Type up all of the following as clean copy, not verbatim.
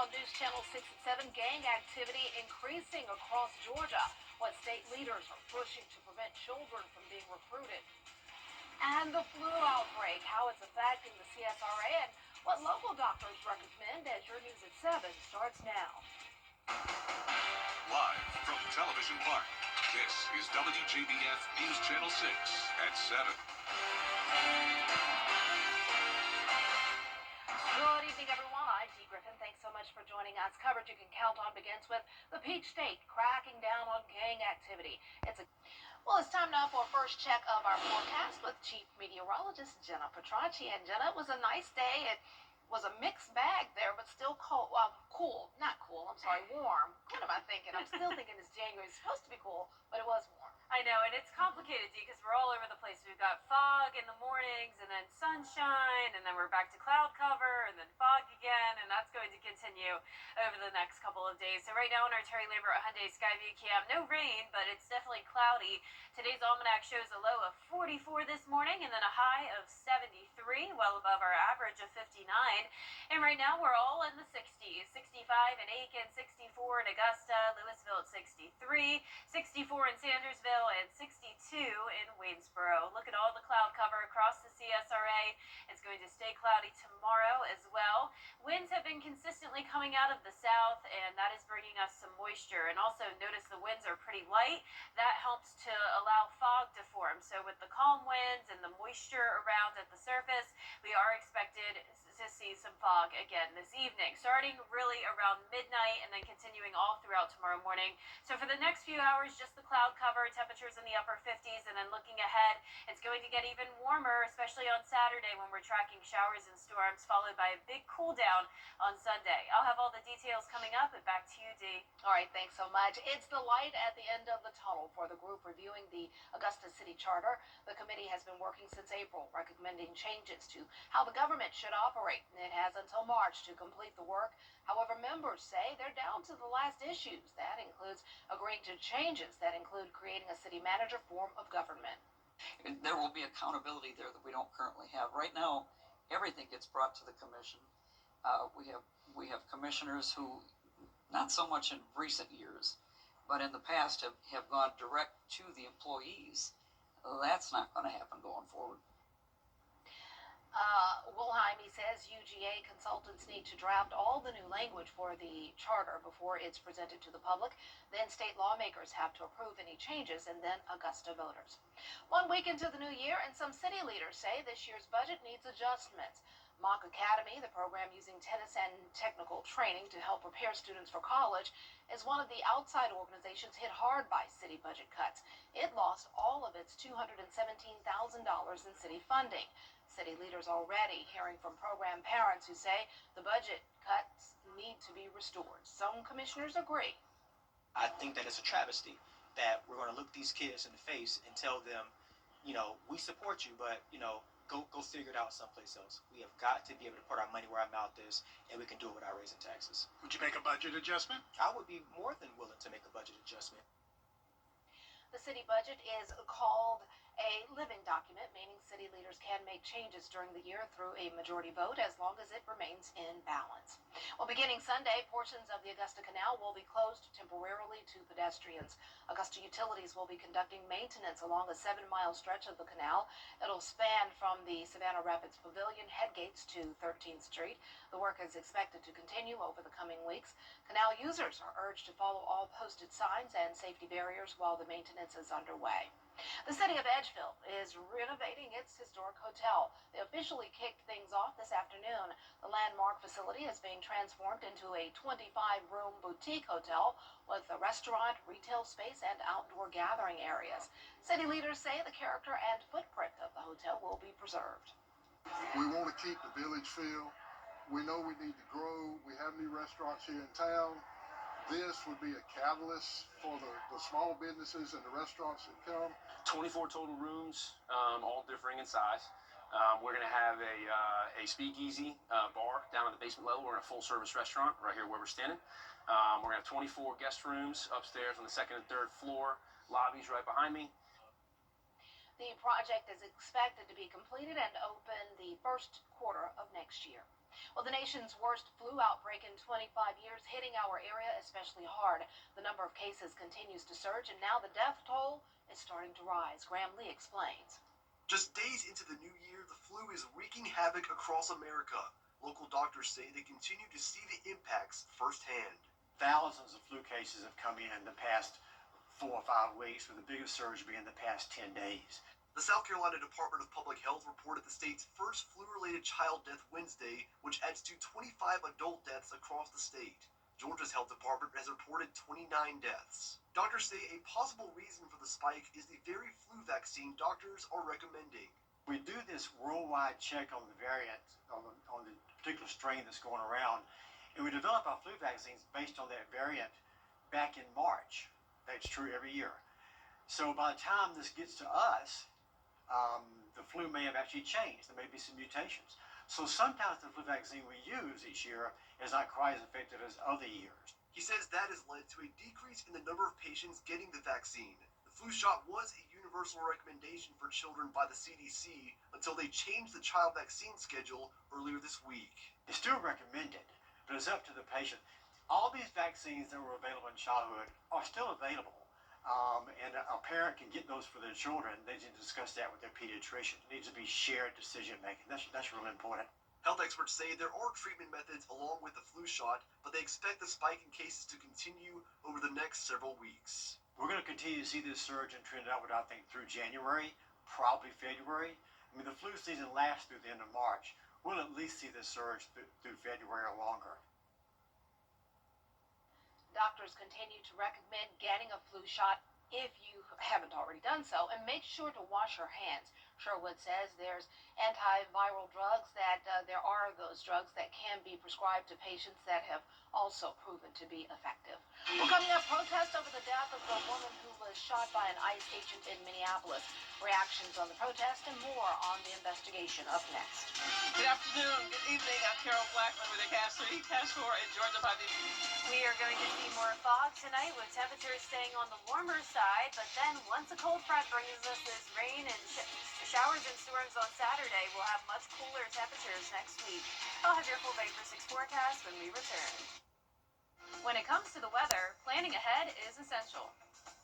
on News Channel 6 and 7, gang activity increasing across Georgia. What state leaders are pushing to prevent children from being recruited. And the flu outbreak, how it's affecting the CSRA, and what local doctors recommend as your News at 7 starts now. Live from Television Park, this is WJBF News Channel 6 at 7. Good evening, everyone. I'm Dee Griffin. Thanks so much for joining us. Coverage you can count on begins with the Peach State cracking down on gang activity. Well, it's time now for a first check of our forecast with Chief Meteorologist Jenna Petracci. And Jenna, it was a nice day. It was a mixed bag there, but still cold, warm. What am I thinking? I'm still thinking it's January. It's supposed to be cool, but it was warm. I know, and it's complicated, Dee, because we're all over the place. We've got fog in the mornings, and then sunshine, and then we're back to cloud cover, and then fog again, and that's going to continue over the next couple of days. So right now on our Terry Lambert Hyundai Skyview cam, no rain, but it's definitely cloudy. Today's almanac shows a low of 44 this morning, and then a high of 73, well above our average of 59. And right now we're all in the 60s, 65 in Aiken, 64 in Augusta, Louisville at 63, 64 in Sandersville, and 62 in Waynesboro. Look at all the cloud cover across the CSRA. It's going to stay cloudy tomorrow as well. Winds have been consistently coming out of the south, and that is bringing us some moisture. And also notice the winds are pretty light. That helps to allow fog to form. So with the calm winds and the moisture around at the surface, we are expected to see some fog again this evening, starting really around midnight and then continuing all throughout tomorrow morning. So for the next few hours, just the cloud cover, temperatures in the upper 50s, and then looking ahead, it's going to get even warmer, especially on Saturday when we're tracking showers and storms, followed by a big cool down on Sunday. I'll have all the details coming up, and back to you, Dee. All right, thanks so much. It's the light at the end of the tunnel for the group reviewing the Augusta City Charter. The committee has been working since April, recommending changes to how the government should operate. It has until March to complete the work. However, members say they're down to the last issues. That includes agreeing to changes that include creating a city manager form of government. There will be accountability there that we don't currently have. Right now, everything gets brought to the commission. We have commissioners who, not so much in recent years, but in the past have gone direct to the employees. That's not going to happen going forward. Wilhelm, he says UGA consultants need to draft all the new language for the charter before it's presented to the public. Then state lawmakers have to approve any changes, and then Augusta voters. 1 week into the new year, and some city leaders say this year's budget needs adjustments. Mock Academy, the program using tennis and technical training to help prepare students for college, is one of the outside organizations hit hard by city budget cuts. It lost all of its $217,000 in city funding. City leaders already hearing from program parents who say the budget cuts need to be restored. Some commissioners agree. I think that it's a travesty that we're going to look these kids in the face and tell them, we support you, but, go figure it out someplace else. We have got to be able to put our money where our mouth is, and we can do it without raising taxes. Would you make a budget adjustment? I would be more than willing to make a budget adjustment. The city budget is called a living document, meaning city leaders can make changes during the year through a majority vote as long as it remains in balance. Well, beginning Sunday, portions of the Augusta Canal will be closed temporarily to pedestrians. Augusta Utilities will be conducting maintenance along a 7-mile stretch of the canal. It'll span from the Savannah Rapids Pavilion headgates to 13th Street. The work is expected to continue over the coming weeks. Canal users are urged to follow all posted signs and safety barriers while the maintenance is underway. The city of Edgeville is renovating its historic hotel. They officially kicked things off this afternoon. The landmark facility is being transformed into a 25-room boutique hotel with a restaurant, retail space, and outdoor gathering areas. City leaders say the character and footprint of the hotel will be preserved. We want to keep the village feel. We know we need to grow. We have new restaurants here in town. This would be a catalyst for the small businesses and the restaurants that come. 24 total rooms, all differing in size. We're going to have a speakeasy bar down in the basement level. We're in a full-service restaurant right here where we're standing. We're going to have 24 guest rooms upstairs on the second and third floor. Lobbies right behind me. The project is expected to be completed and open the first quarter of next year. Well, the nation's worst flu outbreak in 25 years hitting our area especially hard. The number of cases continues to surge, and now the death toll is starting to rise. Graham Lee explains. Just days into the new year, the flu is wreaking havoc across America. Local doctors say they continue to see the impacts firsthand. Thousands of flu cases have come in the past 4 or 5 weeks, with the biggest surge being the past 10 days. The South Carolina Department of Public Health reported the state's first flu-related child death Wednesday, which adds to 25 adult deaths across the state. Georgia's health department has reported 29 deaths. Doctors say a possible reason for the spike is the very flu vaccine doctors are recommending. We do this worldwide check on the variant, on the particular strain that's going around, and we develop our flu vaccines based on that variant back in March. That's true every year. So by the time this gets to us, the flu may have actually changed. There may be some mutations. So sometimes the flu vaccine we use each year is not quite as effective as other years. He says that has led to a decrease in the number of patients getting the vaccine. The flu shot was a universal recommendation for children by the CDC until they changed the child vaccine schedule earlier this week. It's still recommended, but it's up to the patient. All these vaccines that were available in childhood are still available. And a parent can get those for their children. They need to discuss that with their pediatrician. It needs to be shared decision making. That's really important. Health experts say there are treatment methods along with the flu shot, but they expect the spike in cases to continue over the next several weeks. We're going to continue to see this surge and trend upward, I think, through January, probably February. I mean, the flu season lasts through the end of March. We'll at least see this surge through February or longer. Doctors continue to recommend getting a flu shot if you haven't already done so, and make sure to wash your hands. Sherwood says there's antiviral drugs, that there are those drugs that can be prescribed to patients that have also proven to be effective. Well, coming up, protest over the death of the woman who was shot by an ICE agent in Minneapolis. Reactions on the protest and more on the investigation up next. Good afternoon, good evening. I'm Carol Blackman with the Cash 3, Cash 4, and Georgia 5. We are going to see more fog tonight with temperatures staying on the warmer side, but then once a cold front brings us this rain and showers and storms on Saturday, we'll have much cooler temperatures next week. I'll have your full Vapor 6 forecast when we return. When it comes to the weather, planning ahead is essential.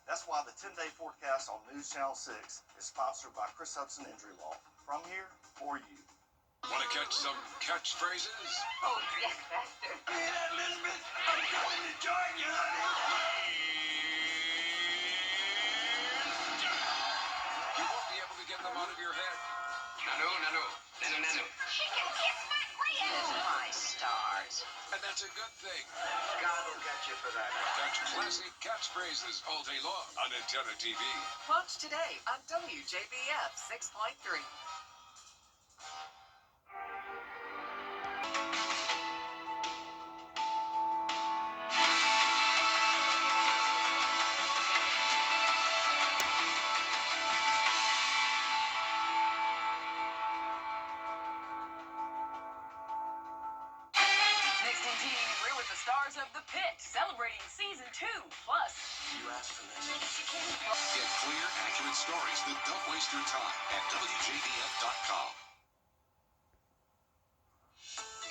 That's why the 10-day forecast on News Channel 6 is sponsored by Chris Hudson Injury Law. From here, for you. Want to catch some catchphrases? Oh, yes, Master. Hey, Elizabeth, I'm coming to join you, You won't be able to get them out of your head. Nanu. She can kiss my friend! My stars. And that's a good thing. God will get you for that. Catch classic catchphrases all day long on Antenna TV. Watch today on WJBF 6.3. Stars of the Pit, celebrating season 2. Plus, You asked for this. Get clear, accurate stories that don't waste your time at WJBF.com.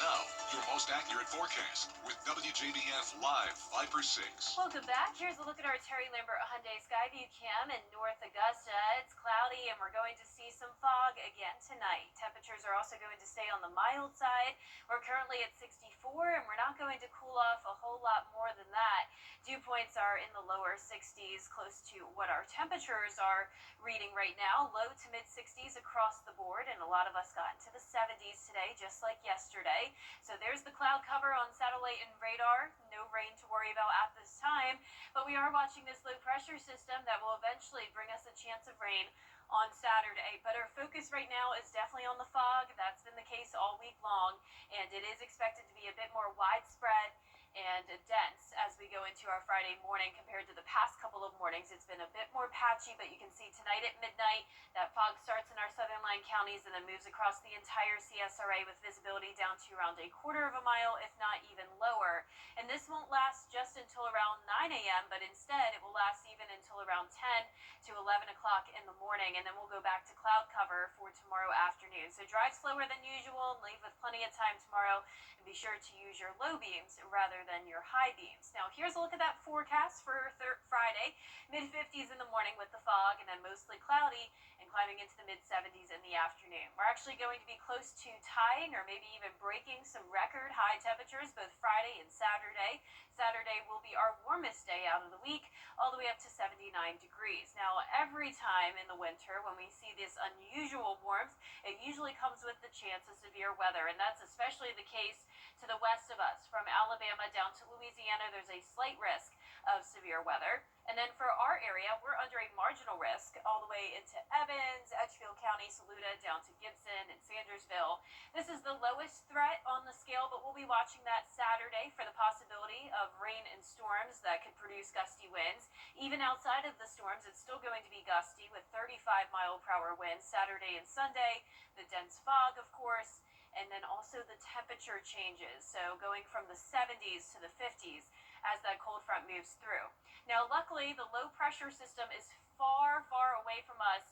Now, your most accurate forecast with WJBF Live 5 for 6. Welcome back. Here's a look at our Terry Lambert Hyundai Skyview Cam in North Augusta. It's cloudy and we're going to see some fog again tonight. Temperatures are also going to stay on the mild side. We're currently at 64 and we're not going to cool off a whole lot more than that. Dew points are in the lower 60s, close to what our temperatures are reading right now. Low to mid 60s across the board, and a lot of us got into the 70s today, just like yesterday. So there's the cloud cover on satellite and radar. No rain to worry about at this time, but we are watching this low pressure system that will eventually bring us a chance of rain on Saturday. But our focus right now is definitely on the fog. That's been the case all week long, and it is expected to be a bit more widespread and dense as we go into our Friday morning compared to the past couple of mornings. It's been a bit more patchy, but you can see tonight at midnight that fog starts in our southern line counties and then moves across the entire CSRA with visibility down to around a quarter of a mile, if not even lower. And this won't last just until around 9 a.m., but instead it will last even until around 10 to 11 o'clock in the morning, and then we'll go back to cloud cover for tomorrow afternoon. So drive slower than usual and leave with plenty of time tomorrow, and be sure to use your low beams rather than your high beams. Now here's a look at that forecast for Friday. Mid-50s in the morning with the fog, and then mostly cloudy and climbing into the mid-70s in the afternoon. We're actually going to be close to tying or maybe even breaking some record high temperatures both Friday and Saturday. Saturday will be our warmest day out of the week, all the way up to 79 degrees. Now, every time in the winter when we see this unusual warmth, it usually comes with the chance of severe weather, and that's especially the case to the west of us. From Alabama down to Louisiana, there's a slight risk of severe weather. And then for our area, we're under a marginal risk all the way into Evans, Edgefield County, Saluda, down to Gibson and Sandersville. This is the lowest threat on the scale, but we'll be watching that Saturday for the possibility of rain and storms that could produce gusty winds. Even outside of the storms, it's still going to be gusty with 35-mile-per-hour winds Saturday and Sunday, the dense fog, of course, and then also the temperature changes. So going from the 70s to the 50s as that cold front moves through. Now, luckily, the low-pressure system is far, far away from us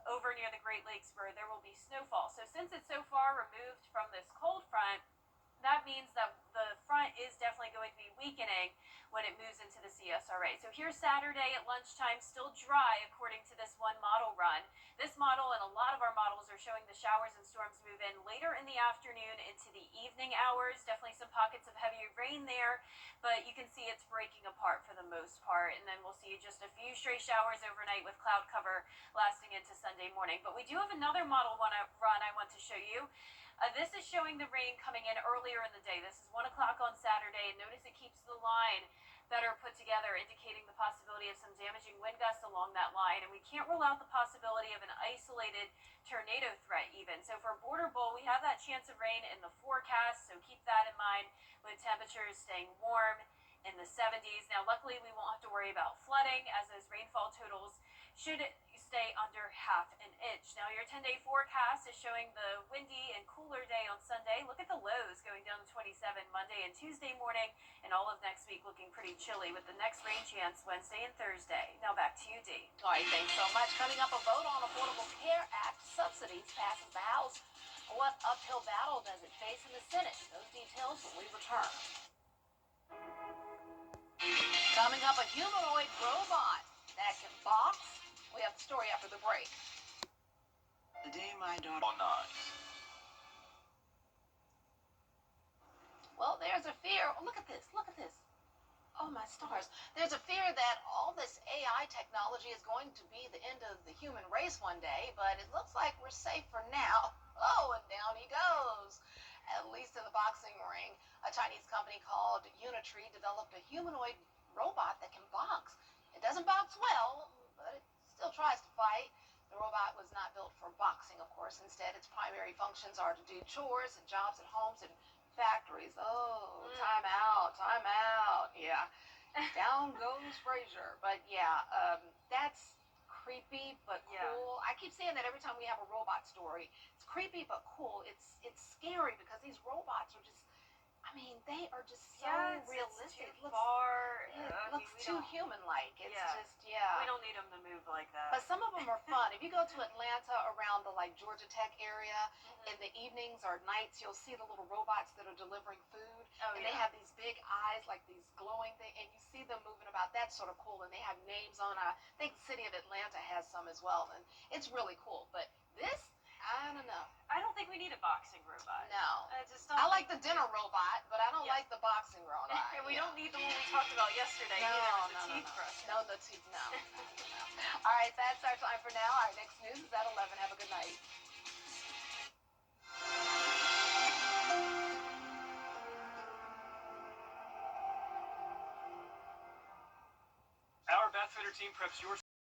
over near the Great Lakes where there will be snowfall. So since it's so far removed from this cold front, that means that the front is definitely going to be weakening when it moves into the CSRA. So here's Saturday at lunchtime, still dry according to this one model run. This model and a lot of our models are showing the showers and storms move in later in the afternoon into the evening hours. Definitely some pockets of heavy rain there, but you can see it's breaking apart for the most part. And then we'll see just a few stray showers overnight with cloud cover lasting into Sunday morning. But we do have another model run I want to show you. This is showing the rain coming in earlier in the day. This is 1 o'clock on Saturday, and notice it keeps the line better put together, indicating the possibility of some damaging wind gusts along that line. And we can't rule out the possibility of an isolated tornado threat even. So for Border Bowl, we have that chance of rain in the forecast, so keep that in mind with temperatures staying warm in the 70s. Now, luckily, we won't have to worry about flooding as those rainfall totals should stay under half an inch. Now, your 10-day forecast is showing the windy and cooler day on Sunday. Look at the lows going down to 27 Monday and Tuesday morning, and all of next week looking pretty chilly with the next rain chance Wednesday and Thursday. Now back to you, Dee. All right, thanks so much. Coming up, a vote on Affordable Care Act subsidies passes the House. What uphill battle does it face in the Senate? Those details when we return. Coming up, a humanoid robot that can box. We have the story after the break. The day my daughter... On 9. Well, there's a fear. Oh, look at this. Look at this. Oh, my stars. There's a fear that all this AI technology is going to be the end of the human race one day, but it looks like we're safe for now. Oh, and down he goes. At least in the boxing ring. A Chinese company called Unitree developed a humanoid robot that can box. It doesn't box well, but it still tries to fight. The robot was not built for boxing, of course. Instead, its primary functions are to do chores and jobs at homes and factories. Oh, time out, time out. Yeah, down goes Frazier. But yeah, that's creepy but cool. I keep saying that every time we have a robot story. It's creepy but cool. It's scary because these robots are just, I mean, they are just so realistic. It's too far. It looks too human-like. It's just, We don't need them to move like that. But some of them are fun. If you go to Atlanta around the Georgia Tech area, in the evenings or nights, you'll see the little robots that are delivering food. And they have these big eyes, like these glowing things, and you see them moving about. That's sort of cool. And they have names on. I think the city of Atlanta has some as well. And it's really cool. But this, I don't know. I don't think we need a boxing robot. No. I like the dinner robot, but I don't like the boxing robot. We don't need the one we talked about yesterday either with the teeth brush. No, the teeth, no. All right, that's our time for now. Our next news is at 11. Have a good night. Our Bath Fitter team preps your